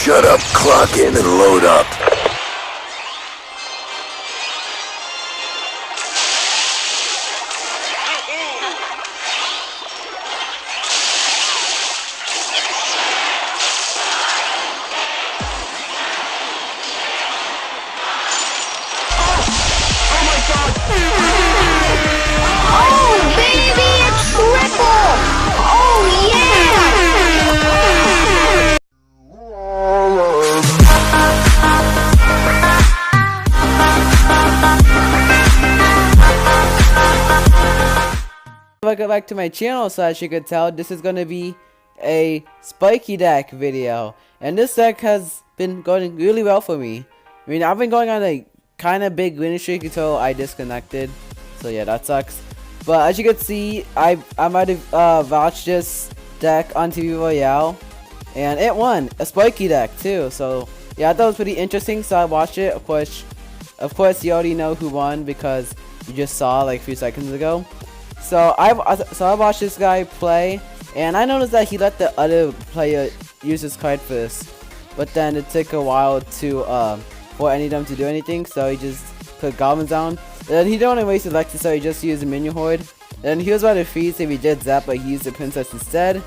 Shut up, clock in and load up. Oh, baby, a triple! Oh, yeah! Welcome back to my channel. So as you could tell, this is going to be a Sparky deck video. And this deck has been going really well for me. I mean, I've been going on a kind of big winning streak until I disconnected. So yeah, that sucks. But as you can see, I might have watched this deck on TV Royale, and it won a Sparky deck too. So yeah, I thought it was pretty interesting. So I watched it. Of course, you already know who won because you just saw like a few seconds ago. So I watched this guy play, and I noticed that he let the other player use his card first, but then it took a while to for any of them to do anything. So he just put goblins down. And he didn't want to waste Alexa, so he just used a minion horde. And he was about to freeze if he did zap, but he used the princess instead.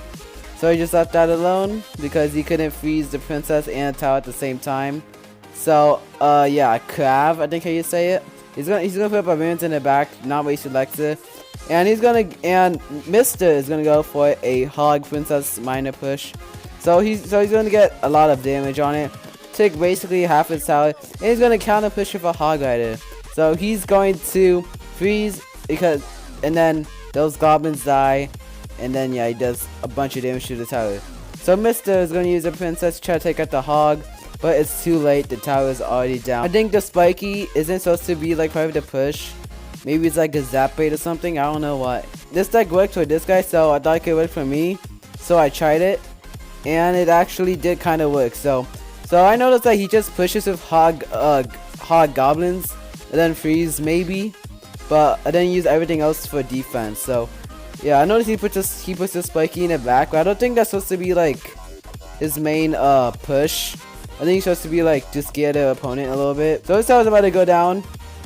So he just left that alone because he couldn't freeze the princess and the tower at the same time. So yeah, Crab, I think how you say it. He's gonna put barbarians in the back, not waste Alexa. And Mister is gonna go for a hog princess minor push. So he's gonna get a lot of damage on it. Take basically half his tower, and he's gonna counter push with a hog rider. So he's going to freeze and then those goblins die, and then yeah, he does a bunch of damage to the tower. So Mister is gonna use a princess to try to take out the hog, but it's too late. The tower is already down. I think the Sparky isn't supposed to be like part of the push. Maybe it's like a zap bait or something. I don't know what. This deck worked for this guy, so I thought it could work for me. So I tried it, and it actually did kind of work. So I noticed that he just pushes with hog goblins, and then freeze maybe, but I didn't use everything else for defense. So yeah, I noticed he puts the Sparky in the back, but I don't think that's supposed to be like his main push. I think he's supposed to be like to scare the opponent a little bit. So this tower's about to go down.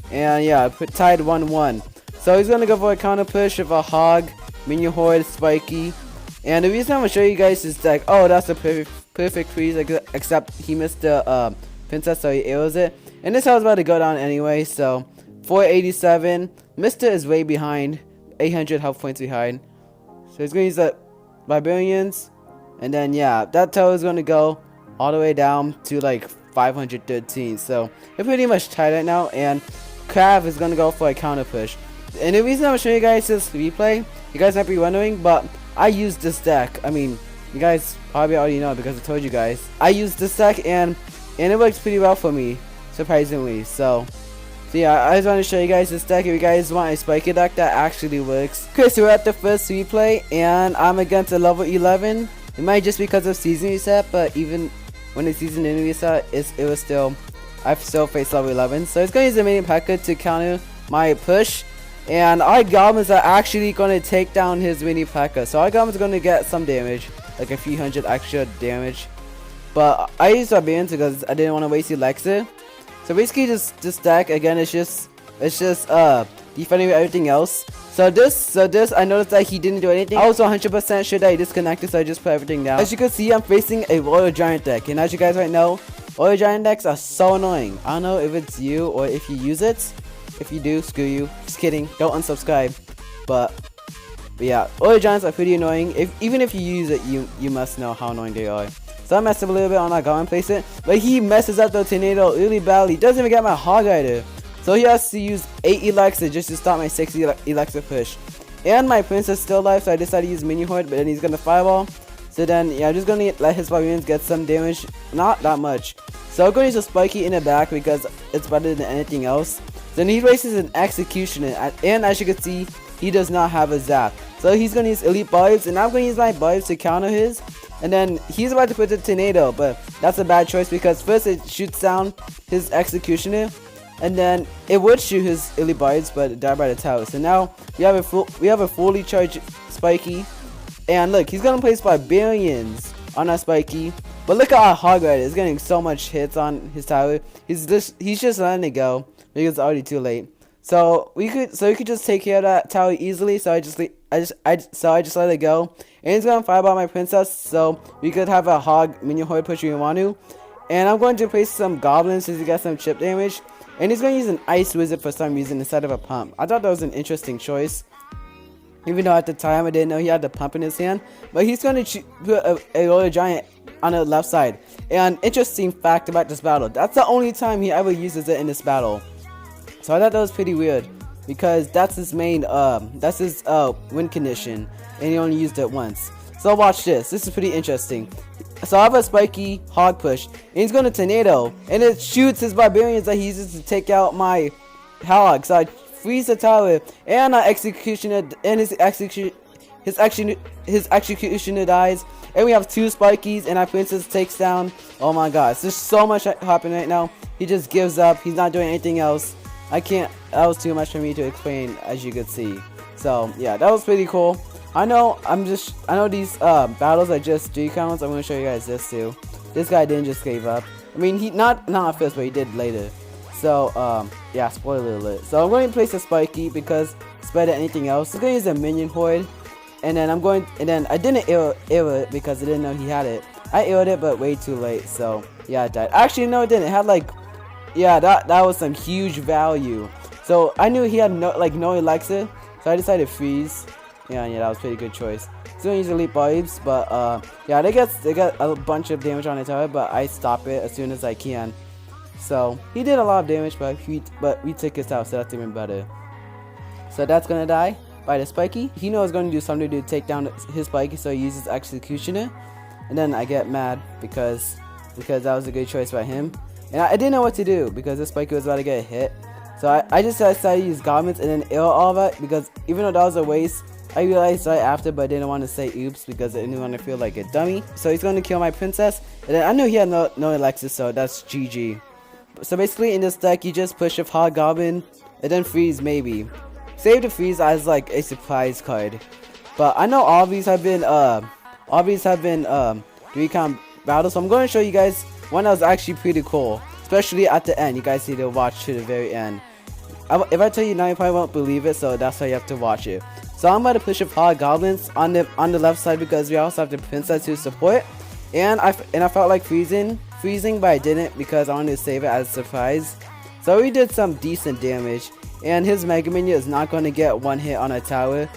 And yeah, tied 1-1. So he's gonna go for a counter push with a hog, minion horde, Sparky. And the reason I'm gonna show you guys is like, oh, that's a perfect freeze, like, except he missed the princess, so he arrows it. And this house is about to go down anyway. So 487. Mister is way behind, 800 health points behind. So he's gonna use the barbarians, and then yeah, that tower is gonna go all the way down to like 513. So they're pretty much tied right now, and Crab is gonna go for a counter push. And the reason I'm gonna show you guys this replay, you guys might be wondering, but I used this deck. I mean, you guys probably already know because I told you guys. I used this deck, and it works pretty well for me, surprisingly. So yeah, I just want to show you guys this deck if you guys want a Sparky deck that actually works. Okay, so we're at the first replay, and I'm against a level 11. It might just because of season reset, but even when the season didn't reset, I've still faced level 11. So it's going to use the minion packer to counter my push. And our goblins are actually going to take down his minion packer. So our goblins are going to get some damage, like a few hundred extra damage. But I used barbarians because I didn't want to waste Alexa. So basically this deck, again, it's just defending with everything else. So this, I noticed that he didn't do anything. I was 100% sure that he disconnected, so I just put everything down. As you can see, I'm facing a Royal Giant deck, and as you guys might know, Royal Giant decks are so annoying. I don't know if it's you or if you use it. If you do, screw you. Just kidding. Don't unsubscribe. But yeah, Royal Giants are pretty annoying. Even if you use it, you must know how annoying they are. So I messed up a little bit on that Goblin placement, but he messes up the tornado really badly. He doesn't even get my hog rider. So he has to use 8 Alexa just to stop my 6 Alexa push. And my princess still alive, so I decided to use minion horde, but then he's gonna fireball. So then yeah, I'm just gonna let his barbarians get some damage, not that much. So I'm gonna use a Sparky in the back because it's better than anything else. Then he raises an executioner, and as you can see, he does not have a zap. So he's gonna use elite barbs, and I'm gonna use my barbs to counter his. And then he's about to put the tornado, but that's a bad choice because first it shoots down his executioner, and then it would shoot his elite barbs, but it died by the tower. So now we have a fully charged Sparky, and look, he's gonna place barbarians on our Sparky, But look at how hard it is. It's getting so much hits on his tower. He's just letting it go because it's already too late. So we could just take care of that tower easily. So I just let it go. And he's gonna fireball my princess. So we could have a hog minion horde push if you want to. And I'm going to place some goblins to get some chip damage. And he's going to use an ice wizard for some reason instead of a pump. I thought that was an interesting choice. Even though at the time I didn't know he had the pump in his hand. But he's going to put a royal giant on the left side. And interesting fact about this battle. That's the only time he ever uses it in this battle. So I thought that was pretty weird. Because that's his main, win condition. And he only used it once. So watch this. This is pretty interesting. So I have a spiky hog push, and he's going to tornado, and it shoots his barbarians that he uses to take out my hog. So I freeze the tower, and our executioner, and his executioner dies, and we have 2 spikies, and our princess takes down. Oh my god, there's so much happening right now. He just gives up. He's not doing anything else. I can't. That was too much for me to explain, as you could see. So yeah, that was pretty cool. I know these battles are just 3 counts. I'm gonna show you guys this too. This guy didn't just give up. I mean, he not at first, but he did later. So yeah, spoiler alert. So I'm going to place a spiky because it's better than anything else. I'm gonna use a minion horde, and then I didn't arrow it because I didn't know he had it. I arrowed it, but way too late. So yeah, I died. Actually, no, it didn't. It had like, yeah, that was some huge value. So I knew he had no elixir, so I decided to freeze. Yeah, that was a pretty good choice. He's gonna use elite vibes, but yeah, they got a bunch of damage on the tower, but I stop it as soon as I can. So he did a lot of damage, but we took his tower, so that's even better. So that's gonna die by the spiky. He knows gonna do something to take down his spiky, so he uses executioner, and then I get mad because that was a good choice by him, and I didn't know what to do because this spiky was about to get hit. So I just decided to use goblins and then arrow all that because even though that was a waste. I realized right after, but I didn't want to say oops because I didn't want to feel like a dummy. So he's going to kill my princess. And then I knew he had no elixir, so that's GG. So basically in this deck, you just push a hog goblin and then freeze maybe. Save the freeze as like a surprise card. But I know all these have been 3-count battles. So I'm going to show you guys one that was actually pretty cool. Especially at the end. You guys need to watch to the very end. If I tell you now, you probably won't believe it, so that's why you have to watch it. So I'm about to push up hog goblins on the left side because we also have the princess to support, and I felt like freezing, but I didn't because I wanted to save it as a surprise. So we did some decent damage, and his mega minion is not going to get 1 hit on a tower.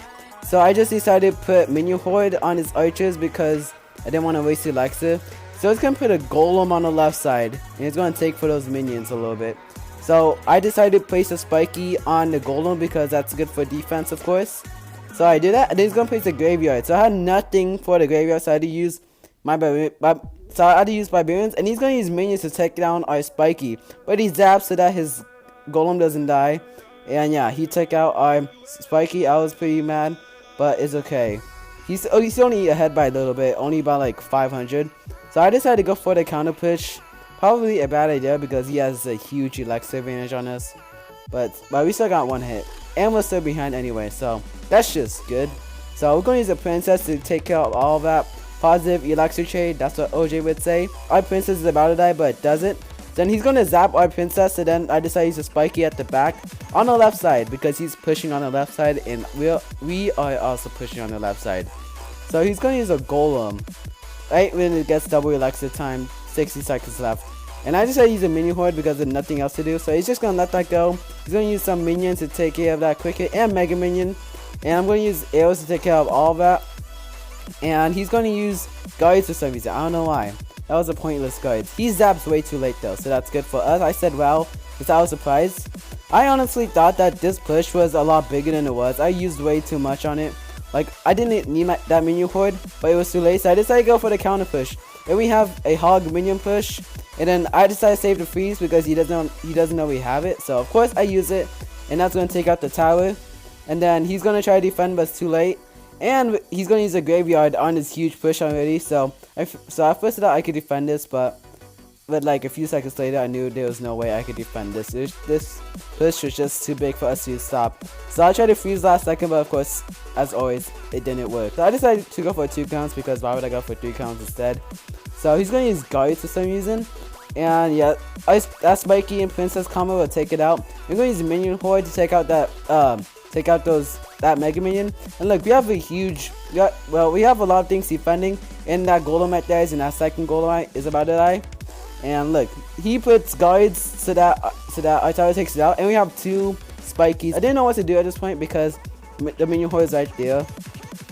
So I just decided to put minion horde on his archers because I didn't want to waste elixir. So it's going to put a golem on the left side, and it's going to take for those minions a little bit. So I decided to place a spiky on the golem because that's good for defense, of course. So I did that, and then he's gonna place a graveyard. So I had nothing for the graveyard, so I had to use barbarians, and he's gonna use minions to take down our spiky. But he zaps so that his golem doesn't die. And yeah, he took out our spiky. I was pretty mad, but it's okay. He's only ahead by a little bit, only by like 500. So I decided to go for the counter push. Probably a bad idea because he has a huge elixir advantage on us. But we still got 1 hit. And we're still behind anyway, so that's just good. So we're going to use a princess to take care of all of that positive elixir trade. That's what OJ would say. Our princess is about to die, but it doesn't. Then he's going to zap our princess, and then I decided to use a spiky at the back on the left side because he's pushing on the left side, and we are also pushing on the left side. So he's going to use a golem right when it gets double elixir time, 60 seconds left. And I decided to use a minion horde because there's nothing else to do. So he's just going to let that go. He's going to use some minions to take care of that quick hit and mega minion. And I'm going to use arrows to take care of all of that. And he's going to use guards for some reason. I don't know why. That was a pointless guards. He zaps way too late though. So that's good for us. I said wow because I was surprised. I honestly thought that this push was a lot bigger than it was. I used way too much on it. Like I didn't need that minion horde, but it was too late. So I decided to go for the counter push. And we have a hog minion push, and then I decided to save the freeze because he doesn't know we have it. So of course I use it, and that's gonna take out the tower. And then he's gonna try to defend, but it's too late. And he's gonna use a graveyard on his huge push already. So I first thought I could defend this, but like a few seconds later, I knew there was no way I could defend this. This push was just too big for us to stop. So I tried to freeze last second, but of course, as always, it didn't work. So I decided to go for 2 counts because why would I go for 3 counts instead? So he's gonna use guards for some reason. And yeah, that Sparky and Princess combo will take it out. We're gonna use Minion Horde to take out that that Mega Minion. And look, we have a huge, we have a lot of things defending. And that Golem dies, and that second Golem is about to die. And look, he puts guards so that our tower takes it out. And we have 2 Spikies. I didn't know what to do at this point because the Minion Horde is right there.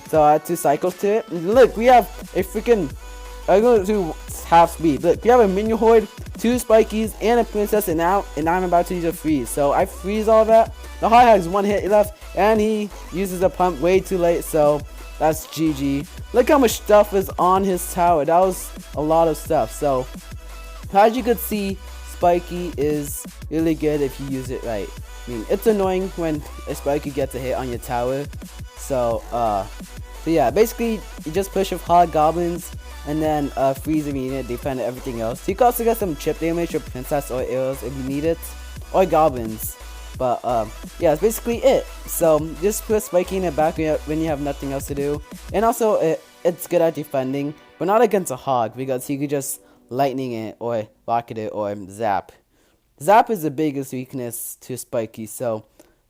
So I had 2 cycles to it. And look, we have a freaking, I'm going to do half speed. Look, we have a Minion Horde, 2 Spikies, and a Princess, and I'm about to use a freeze. So I freeze all that. The Hard has 1 hit left, and he uses a pump way too late, so that's GG. Look how much stuff is on his tower. That was a lot of stuff. So as you could see, Sparky is really good if you use it right. I mean, it's annoying when a Sparky gets a hit on your tower. So yeah, basically you just push with hard goblins and then freeze if you need it, defend everything else. You can also get some chip damage or princess or arrows if you need it, or goblins. But yeah, that's basically it. So just put Sparky in the back when you have nothing else to do. And also it's good at defending, but not against a hog because you could just lightning it or rocket it or zap. Zap is the biggest weakness to Sparky, so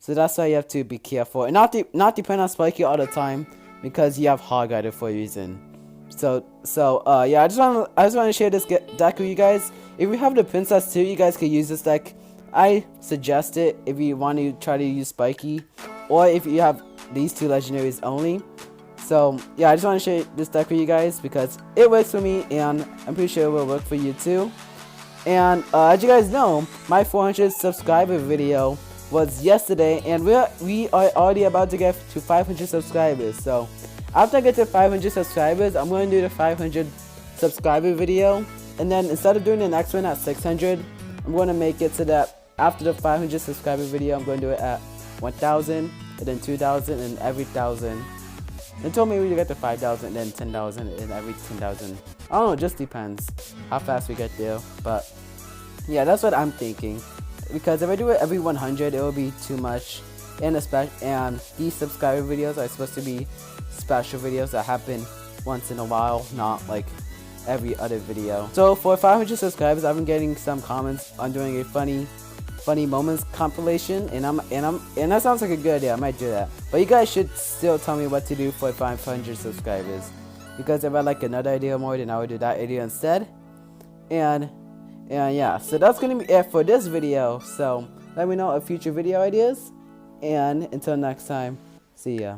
that's why you have to be careful and not depend on Sparky all the time because you have Hog Rider for a reason. So yeah, I just want to share this deck with you guys. If you have the Princess too, you guys could use this deck. I suggest it if you want to try to use Sparky, or if you have these 2 legendaries only. So yeah, I just want to share this deck with you guys because it works for me, and I'm pretty sure it will work for you too. And as you guys know, my 400 subscriber video was yesterday, and we are already about to get to 500 subscribers. So after I get to 500 subscribers, I'm going to do the 500 subscriber video, and then instead of doing the next one at 600, I'm going to make it so that after the 500 subscriber video, I'm going to do it at 1,000, and then 2,000, and every 1,000. Until maybe we get to 5,000, then 10,000, and every 10,000. I don't know, it just depends how fast we get there. But yeah, that's what I'm thinking. Because if I do it every 100, it will be too much. And these subscriber videos are supposed to be special videos that happen once in a while, not like every other video. So for 500 subscribers, I've been getting some comments on doing a funny moments compilation, and that sounds like a good idea. I might do that, but you guys should still tell me what to do for 500 subscribers, because if I like another idea more, then I would do that idea instead. And yeah, so that's gonna be it for this video. So let me know of future video ideas, and until next time, see ya.